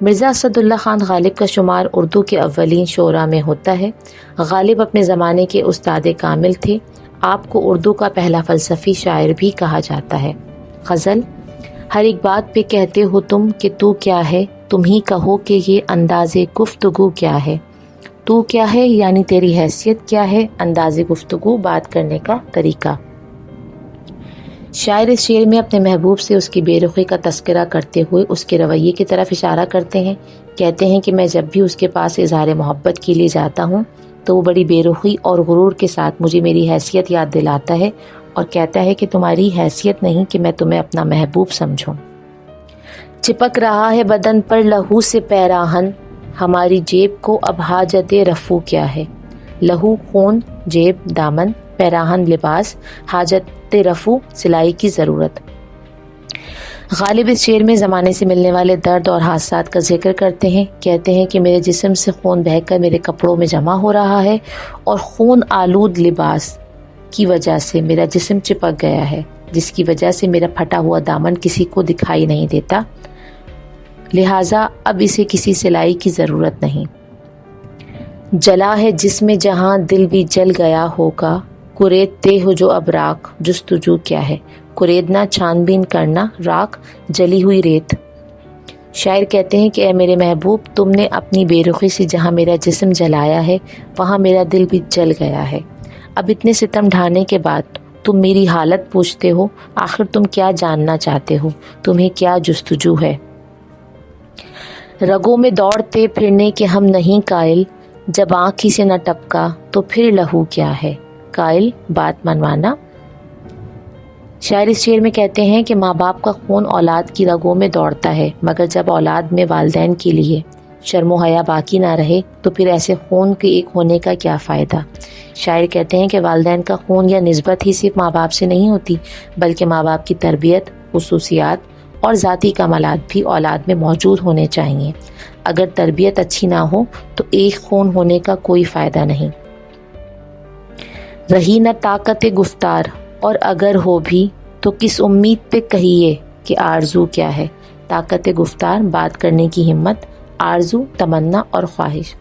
مرزا اسد اللہ خان غالب کا شمار اردو کے اولین شعراء میں ہوتا ہے۔ غالب اپنے زمانے کے استاد کامل تھے۔ آپ کو اردو کا پہلا فلسفی شاعر بھی کہا جاتا ہے۔ غزل: ہر ایک بات پہ کہتے ہو تم کہ تو کیا ہے، تم ہی کہو کہ یہ انداز گفتگو کیا ہے۔ تو کیا ہے یعنی تیری حیثیت کیا ہے، انداز گفتگو بات کرنے کا طریقہ۔ شاعر اس شعر میں اپنے محبوب سے اس کی بے رخی کا تذکرہ کرتے ہوئے اس کے رویے کی طرف اشارہ کرتے ہیں۔ کہتے ہیں کہ میں جب بھی اس کے پاس اظہار محبت کے لیے جاتا ہوں تو وہ بڑی بے رخی اور غرور کے ساتھ مجھے میری حیثیت یاد دلاتا ہے اور کہتا ہے کہ تمہاری حیثیت نہیں کہ میں تمہیں اپنا محبوب سمجھوں۔ چپک رہا ہے بدن پر لہو سے پیراہن، ہماری جیب کو اب حاجت رفو کیا ہے۔ لہو خون، جیب دامن، پیراہن لباس، حاجت رفو سلائی کی ضرورت۔ غالب اس شعر میں زمانے سے ملنے والے درد اور حادثات کا ذکر کرتے ہیں۔ کہتے ہیں کہ میرے جسم سے خون بہہ کر میرے کپڑوں میں جمع ہو رہا ہے اور خون آلود لباس کی وجہ سے میرا جسم چپک گیا ہے، جس کی وجہ سے میرا پھٹا ہوا دامن کسی کو دکھائی نہیں دیتا، لہٰذا اب اسے کسی سلائی کی ضرورت نہیں۔ جلا ہے جس میں جہاں دل بھی جل گیا ہوگا، کریدتے ہو جو اب راکھ جستجو کیا ہے۔ کریدنا، چھان بین کرنا، راکھ جلی ہوئی ریت۔ شاعر کہتے ہیں کہ اے میرے محبوب، تم نے اپنی بے رخی سے جہاں میرا جسم جلایا ہے وہاں میرا دل بھی جل گیا ہے۔ اب اتنے ستم ڈھانے کے بعد تم میری حالت پوچھتے ہو، آخر تم کیا جاننا چاہتے ہو، تمہیں کیا جستجو ہے۔ رگوں میں دوڑتے پھرنے کے ہم نہیں قائل، جب آنکھ ہی سے نہ ٹپکا تو پھر لہو کیا ہے۔ قائل، بات منوانا۔ شاعر اس شعر میں کہتے ہیں کہ ماں باپ کا خون اولاد کی رگوں میں دوڑتا ہے، مگر جب اولاد میں والدین کے لیے شرم و حیا باقی نہ رہے تو پھر ایسے خون کے ایک ہونے کا کیا فائدہ۔ شاعر کہتے ہیں کہ والدین کا خون یا نسبت ہی صرف ماں باپ سے نہیں ہوتی، بلکہ ماں باپ کی تربیت، خصوصیات اور ذاتی کمالات بھی اولاد میں موجود ہونے چاہیے۔ اگر تربیت اچھی نہ ہو تو ایک خون ہونے کا کوئی فائدہ نہیں۔ رہی نہ طاقت گفتار، اور اگر ہو بھی تو کس امید پہ کہیے کہ آرزو کیا ہے۔ طاقت گفتار، بات کرنے کی ہمت، آرزو، تمنا اور خواہش۔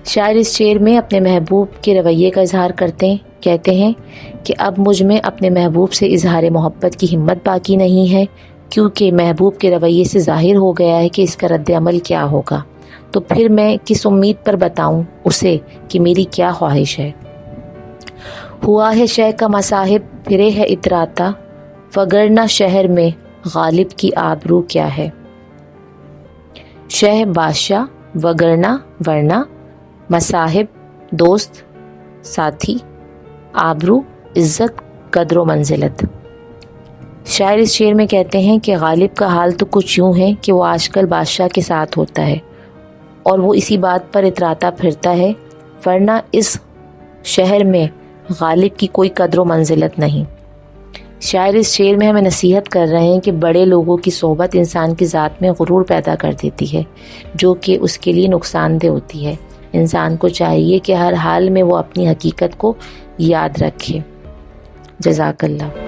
شاعر اس شعر میں اپنے محبوب کے رویے کا اظہار کرتے ہیں۔ کہتے ہیں کہ اب مجھ میں اپنے محبوب سے اظہار محبت کی ہمت باقی نہیں ہے، کیونکہ محبوب کے رویے سے ظاہر ہو گیا ہے کہ اس کا رد عمل کیا ہوگا، تو پھر میں کس امید پر بتاؤں اسے کہ میری کیا خواہش ہے۔ ہوا ہے شہ کا مصاحب پھرے ہے اتراتا، وگرنہ شہر میں غالب کی آبرو کیا ہے۔ شہ بادشاہ، وگرنہ ورنہ، مصاحب دوست ساتھی، آبرو عزت قدر و منزلت۔ شاعر اس شعر میں کہتے ہیں کہ غالب کا حال تو کچھ یوں ہے کہ وہ آج کل بادشاہ کے ساتھ ہوتا ہے اور وہ اسی بات پر اتراتا پھرتا ہے، ورنہ اس شہر میں غالب کی کوئی قدر و منزلت نہیں۔ شاعر اس شعر میں ہمیں نصیحت کر رہے ہیں کہ بڑے لوگوں کی صحبت انسان کی ذات میں غرور پیدا کر دیتی ہے، جو کہ اس کے لیے نقصان دہ ہوتی ہے۔ انسان کو چاہیے کہ ہر حال میں وہ اپنی حقیقت کو یاد رکھے۔ جزاک اللہ۔